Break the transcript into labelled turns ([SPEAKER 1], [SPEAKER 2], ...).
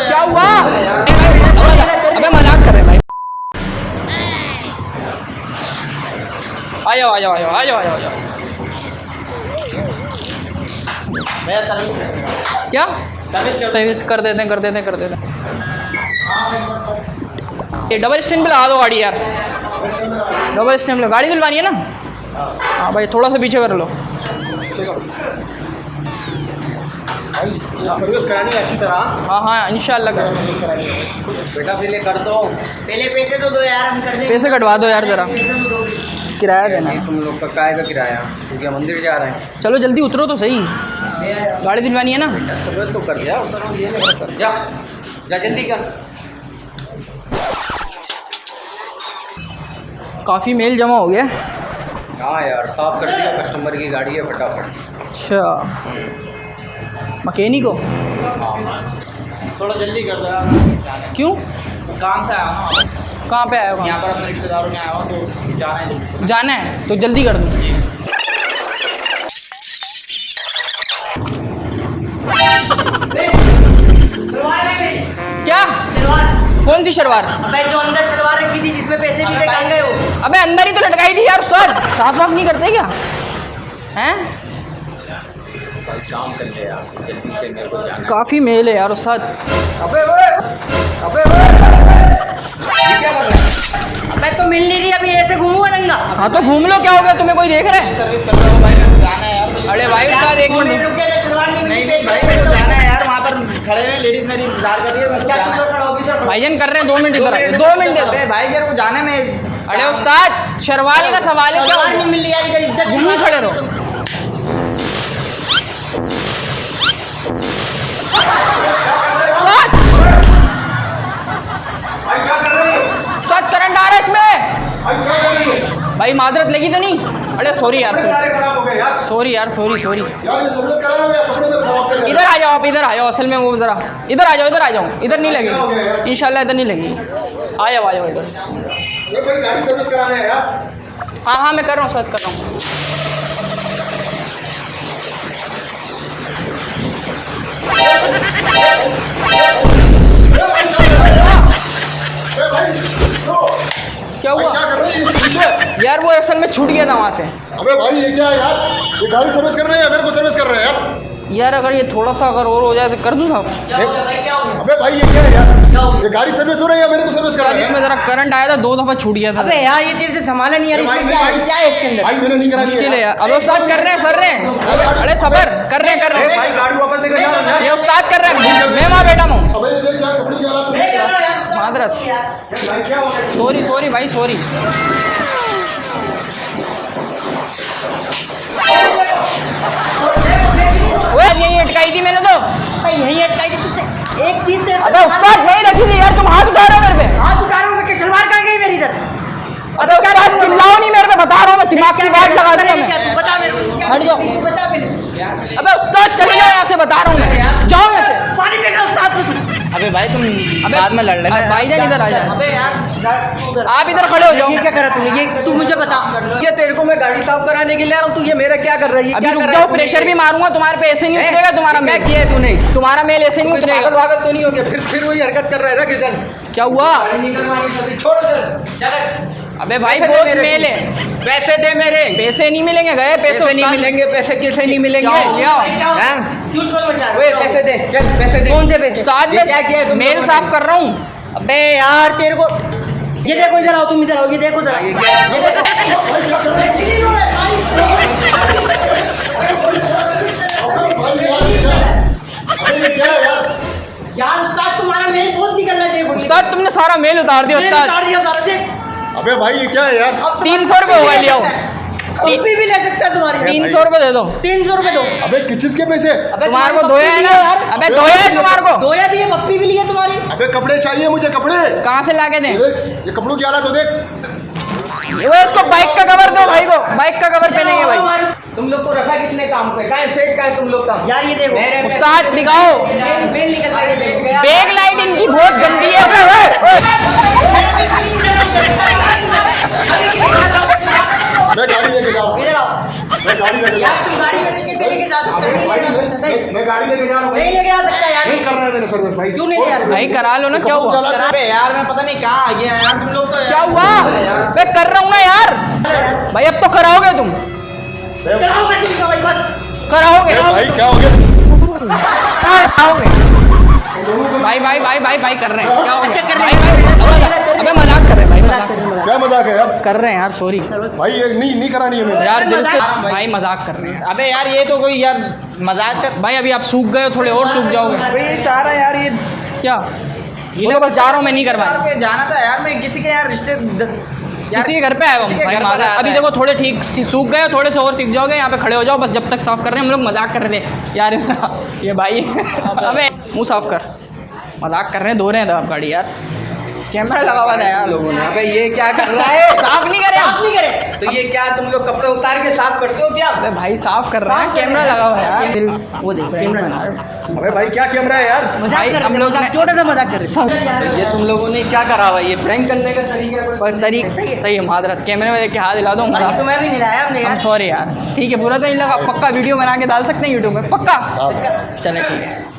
[SPEAKER 1] क्या हुआ? अबे मजाक कर रहे भाई। आ जाओ आ जाओ आ जाओ आ जाओ आ जाओ।
[SPEAKER 2] भैया सर्विस
[SPEAKER 1] क्या
[SPEAKER 2] सर्विस
[SPEAKER 1] सर्विस कर देते हैं ये डबल स्टैंड पे लगा दो गाड़ी यार। डबल स्टैंड पे गाड़ी धुलवानी है ना? हाँ भाई थोड़ा सा पीछे कर लो।
[SPEAKER 2] सर्विस करानी है अच्छी तरह।
[SPEAKER 1] हाँ हाँ इंशाल्लाह कर।
[SPEAKER 2] बेटा पहले कर दो, पहले पैसे तो दो यार, हम कर देंगे।
[SPEAKER 1] पैसे कटवा दो यार ज़रा, किराया देना है।
[SPEAKER 2] तुम लोग का काय का किराया, क्योंकि मंदिर जा रहे हैं।
[SPEAKER 1] चलो जल्दी उतरो तो सही, गाड़ी दिलवानी है ना।
[SPEAKER 2] सर्विस तो कर दिया, जा जा जल्दी कर।
[SPEAKER 1] काफ़ी मेल जमा हो गया।
[SPEAKER 2] हाँ यार साफ कर दिया, कस्टमर की गाड़ी है फटाफट।
[SPEAKER 1] अच्छा मकैनिक को
[SPEAKER 2] थोड़ा जल्दी कर दो यार।
[SPEAKER 1] क्यों?
[SPEAKER 2] काम से आया हूँ,
[SPEAKER 1] कहाँ पे आया हो?
[SPEAKER 2] यहाँ पर अपने रिश्तेदारों में आया हूँ तो जाना है जल्दी से।
[SPEAKER 1] जाना है तो जल्दी कर दो। क्या? कौन सी शलवार?
[SPEAKER 3] अबे जो अंदर शलवार रखी थी जिसमें पैसे भी थे, कहाँ गए हो?
[SPEAKER 1] अबे अंदर ही तो लटकाई थी यार। साफ साफ नहीं करते क्या हैं?
[SPEAKER 2] भाई काम कर ले यार जल्दी से, मेरे को जाना है।
[SPEAKER 1] काफ़ी मेल है यार उस्ताद।
[SPEAKER 2] अबे ये क्या कर रहा है?
[SPEAKER 3] अबे तो मिल नहीं रही, अभी ऐसे घूमूंगा नंगा।
[SPEAKER 1] हाँ तो घूम लो, क्या हो गया? तुम्हें कोई देख रहा है?
[SPEAKER 2] सर्विस कर रहा हूँ भाई, मेरे को जाना है यार।
[SPEAKER 1] अरे भाई उस्ताद एक मिनट।
[SPEAKER 3] शलवार नहीं
[SPEAKER 2] नहीं
[SPEAKER 3] मिली।
[SPEAKER 2] भाई मेरे को जाना है यार, वहाँ पर खड़े हैं लेडीज मेरी इंतजार कर रही है।
[SPEAKER 3] क्या तुम लोग खड़े हो? अभी तो
[SPEAKER 1] भाईजान कर रहे हैं 2 मिनट इधर आइए, 2 मिनट दे दो।
[SPEAKER 2] अबे भाई मेरे को जाना है। मैं
[SPEAKER 1] अरे उस्ताद शरवाल का सवाल है, क्या
[SPEAKER 3] शलवार
[SPEAKER 1] हो
[SPEAKER 3] नहीं
[SPEAKER 1] गया?
[SPEAKER 3] मिल रही यार, इधर इज्जत
[SPEAKER 1] यहीं खड़े रहो। उस्ताद करंट आ रहा है इसमें। भाई माजरत लगी तो नहीं? अरे सॉरी यार, सॉरी यार, सॉरी इधर आ जाओ आप, इधर आ जाओ। असल में वो ज़रा इधर आ जाओ, इधर आ जाओ। इधर नहीं लगेगी इंशाल्लाह, इधर नहीं लगेगी। आ जाओ इधर।
[SPEAKER 4] गाड़ी सर्विस कराना है यार।
[SPEAKER 1] हाँ हाँ मैं कर रहा हूँ, साथ कर रहा हूँ। क्या हुआ यार? वो असल में छूट गया था वहाँ से।
[SPEAKER 4] अबे भाई ये क्या है यार? ये गाड़ी सर्विस कर रहे हैं या मेरे को सर्विस कर रहे हैं
[SPEAKER 1] यार अगर ये थोड़ा सा अगर और हो जाए तो कर दूँ साहब।
[SPEAKER 4] यार? अबे भाई ये क्या है यार? ये गाड़ी सर्विस हो रही है या मेरे को सर्विस कर
[SPEAKER 1] यार
[SPEAKER 4] रहे
[SPEAKER 1] इसमें
[SPEAKER 4] हैं?
[SPEAKER 1] ज़रा करंट आया था, 2 दफ़ा छूट गया था।
[SPEAKER 3] अबे यार ये तेरे से संभाला नहीं यार, इसमें क्या है? क्या है इसके अंदर?
[SPEAKER 4] भाई मैंने नहीं करा
[SPEAKER 1] मुश्किल है यार। अब उस्ताद कर रहे हैं, सर रहे हैं। अरे सबर कर रहे हैं।
[SPEAKER 4] भाई गाड़ी वापस लेकर जा यार।
[SPEAKER 1] ये उस्ताद कर रहे हैं, मैं वहाँ बैठा हूँ।
[SPEAKER 4] अबे ये देख यार कपड़े की हालत।
[SPEAKER 1] मादरत,
[SPEAKER 4] भाई क्या हो गया?
[SPEAKER 1] सॉरी सॉरी भाई, सॉरी। ओए यहीं अटकाई थी मैंने तो।
[SPEAKER 3] भाई यही अटकाई थी तुझसे। एक चीज तेरे से
[SPEAKER 1] अबे उस्ताद नहीं रखी थी यार, तुम हाथ उठा रहे हो मेरे पे।
[SPEAKER 3] हाथ उठा रहा हूँ मैं कि शलवार कहाँ गई मेरी इधर?
[SPEAKER 1] अबे उस्ताद चिल्लाओ नहीं मेरे पे, बता रहा हूँ मैं, दिमाग की बात लगा दूंगा
[SPEAKER 3] क्या
[SPEAKER 1] मैं।
[SPEAKER 3] तू बता मेरे को, क्या
[SPEAKER 1] हट जाओ।
[SPEAKER 3] तू बता पहले।
[SPEAKER 1] अबे उस्ताद चले जाओ यहाँ से, बता रहा हूँ मैं। जाओ यहाँ से।
[SPEAKER 3] पानी फेंक रहा उस्ताद को तू।
[SPEAKER 2] अबे भाई तुम
[SPEAKER 1] अबे बाद में लड़ लेना। भाईजान इधर आ जाओ,
[SPEAKER 3] अबे यार
[SPEAKER 1] आप इधर खड़े हो जाओ।
[SPEAKER 3] ये क्या करा तूने? ये तू मुझे बता।
[SPEAKER 2] ये तेरे को मैं गाड़ी साफ कराने के लिए आ रहा हूँ, तू ये मेरा क्या कर रही है?
[SPEAKER 1] अभी रुक जाओ, प्रेशर भी मारूंगा तुम्हारे पे, ऐसे नहीं उतरेगा तुम्हारा मेल।
[SPEAKER 2] किया है तूने?
[SPEAKER 1] तुम्हारा मेल ऐसे नहीं
[SPEAKER 2] पागल
[SPEAKER 1] उतरेगा।
[SPEAKER 2] वागल तो नहीं हो गया? फिर वही हरकत कर रहा है ना किधर?
[SPEAKER 1] क्या हुआ?
[SPEAKER 2] छोड़ दे।
[SPEAKER 1] अबे भाई बहुत मेल है।
[SPEAKER 2] पैसे दे मेरे।
[SPEAKER 1] पैसे नहीं मिलेंगे, गए पैसे
[SPEAKER 2] पैसे नहीं
[SPEAKER 1] उस्ताद।
[SPEAKER 2] मिलेंगे, पैसे कैसे नहीं मिलेंगे?
[SPEAKER 1] क्या हो गया?
[SPEAKER 2] हैं?
[SPEAKER 3] क्यों शोर मचा रहा है?
[SPEAKER 2] ओए पैसे दे, चल पैसे दे।
[SPEAKER 3] कौन से पैसे?
[SPEAKER 1] उस्ताद
[SPEAKER 2] ये क्या किया है
[SPEAKER 1] मैं
[SPEAKER 2] तुम
[SPEAKER 1] मेल
[SPEAKER 2] लोगों
[SPEAKER 1] साफ
[SPEAKER 2] ने?
[SPEAKER 1] कर रहा हूँ।
[SPEAKER 3] अबे यार तेरे को ये देखो, इधर आओ, तुम इधर आओ, ये देखो जरा।
[SPEAKER 2] ये क्या?
[SPEAKER 3] ये देखो।
[SPEAKER 4] अबे ये क्या है यार?
[SPEAKER 3] यार उस्ताद तुम्हारा मेल बहुत निकल रहा है, देखो।
[SPEAKER 1] उस्ताद तुमने सारा मेल उतार दिया
[SPEAKER 3] मेल
[SPEAKER 1] उस्ताद।
[SPEAKER 3] उतार दिया उतार, देख।
[SPEAKER 4] अबे भाई ये क्या है यार?
[SPEAKER 3] अब
[SPEAKER 1] 300 रुपये हुआ, लिया हो।
[SPEAKER 3] कॉपी भी ले सकता है तुम्हारी।
[SPEAKER 1] 300 रुपये दे दो।
[SPEAKER 3] 300 रुपये दो।
[SPEAKER 4] अबे किस चीज के पैसे?
[SPEAKER 3] अबे
[SPEAKER 1] तुम्हारे को
[SPEAKER 3] तुम्हारी
[SPEAKER 1] धोया है
[SPEAKER 3] पप्पी
[SPEAKER 1] ना?
[SPEAKER 3] भी यार।
[SPEAKER 1] अबे धोया है तुम्हारे को?
[SPEAKER 3] धोया भी है, पप्पी भी ली है तुम्हारी।
[SPEAKER 4] अबे कपड़े चाहिए मुझे, कपड़े।
[SPEAKER 1] कहाँ से ला के दें?
[SPEAKER 4] ये देख, ये कपड़ों की हालत तो देख।
[SPEAKER 1] वो इसको बाइक का कवर दो भाई को, बाइक का कवर पहनेंगे भाई।
[SPEAKER 2] तुम लोग को रखा किसने काम पे? कहाँ सेट का है तुम लोग का?
[SPEAKER 3] यार ये देखो,
[SPEAKER 1] उस्ताद दिखाओ।
[SPEAKER 3] मेल निकल रहा है, मेल।
[SPEAKER 1] बैक लाइट इनकी बहुत गंदी है।
[SPEAKER 4] मैं गाड़ी लेके जा रहा हूँ,
[SPEAKER 3] इधर आओ
[SPEAKER 4] मैं गाड़ी लेके जा
[SPEAKER 3] यार तू गाड़ी कैसे लेके जा सकता है?
[SPEAKER 4] भाई,
[SPEAKER 3] नहीं लेके जा सकता है।
[SPEAKER 4] मैं गाड़ी लेके जा रहा हूँ
[SPEAKER 3] नहीं लेके जा सकता यार।
[SPEAKER 4] नहीं कर रहा है मैंने सर्विस भाई।
[SPEAKER 3] क्यों नहीं ले जा रहा?
[SPEAKER 1] भाई करा लो ना, क्या हुआ?
[SPEAKER 2] अबे यार मैं पता नहीं कहाँ आ गया यार, तुम लोग तो
[SPEAKER 1] क्या हुआ? मैं कर रहा हूँ ना यार। भाई अब तो कराओगे तुम,
[SPEAKER 3] चलाओ मैं तुमको भाई बस।
[SPEAKER 1] कराओगे
[SPEAKER 4] अरे भाई क्या हो गया?
[SPEAKER 1] कराओगे। भाई भाई भाई भाई भाई कर रहे हैं, क्या हो
[SPEAKER 3] अच्छा,
[SPEAKER 1] गया?
[SPEAKER 3] कर
[SPEAKER 1] भाई
[SPEAKER 3] रहे हैं।
[SPEAKER 1] भाई अबे मजाक कर रहे हैं भाई, मजाक कर रहे हैं।
[SPEAKER 4] क्या मजाक है यार?
[SPEAKER 1] कर रहे हैं यार, सॉरी
[SPEAKER 4] भाई ये नहीं करानी है मैंने।
[SPEAKER 1] यार, दिल से भाई मजाक कर रहे हैं।
[SPEAKER 2] अबे यार ये तो कोई यार मजाक कर।
[SPEAKER 1] भाई अभी आप सूख गए हो, थोड़े और सूख जाओगे।
[SPEAKER 2] अबे ये सारा यार ये
[SPEAKER 1] क्या बोलो? बस जा रहा हूँ मैं, नहीं करवा।
[SPEAKER 2] यार पे जाना था यार, मैं किसी के यार रिश्ते
[SPEAKER 1] किसी के घर पे आए हो
[SPEAKER 2] किसी के
[SPEAKER 1] भाई,
[SPEAKER 2] घर पर
[SPEAKER 1] माजरा।
[SPEAKER 2] आया
[SPEAKER 1] अभी
[SPEAKER 2] है।
[SPEAKER 1] देखो थोड़े ठीक सूख गए हो, थोड़े से और सीख जाओगे। यहाँ पे खड़े हो जाओ बस, जब तक साफ कर रहे हैं हम लोग। मजाक कर रहे थे यार ये भाई अबे मुंह साफ कर, मजाक कर रहे हैं, धो रहे हैं आप गाड़ी यार। कैमरा लगा हुआ था यार लोगों ने।
[SPEAKER 2] अबे ये क्या कर रहा है?
[SPEAKER 1] साफ नहीं करे,
[SPEAKER 3] आप नहीं करे
[SPEAKER 2] तो ये क्या तुम लोग कपड़े उतार के साफ करते हो क्या?
[SPEAKER 1] अबे भाई साफ कर रहे हैं, कैमरा लगा हुआ है यार। वो देख रहे हैं
[SPEAKER 4] अबे भाई क्या कैमरा है यार?
[SPEAKER 3] मजाक कर
[SPEAKER 1] हम लोग ने-
[SPEAKER 3] छोटा सा मजाक कर रहे
[SPEAKER 1] ये तुम लोगों ने क्या करा हुआ है? ये प्रैंक करने का तरीका सही है। माजरत, कैमरे में देख के हाथ हिला दो।
[SPEAKER 3] बाकी तुम्हें भी नहीं लाया हमने यार।
[SPEAKER 1] सॉरी यार, ठीक है, बुरा तो नहीं लगा। पक्का वीडियो बना के डाल सकते हैं यूट्यूब में, पक्का। चले ठीक है।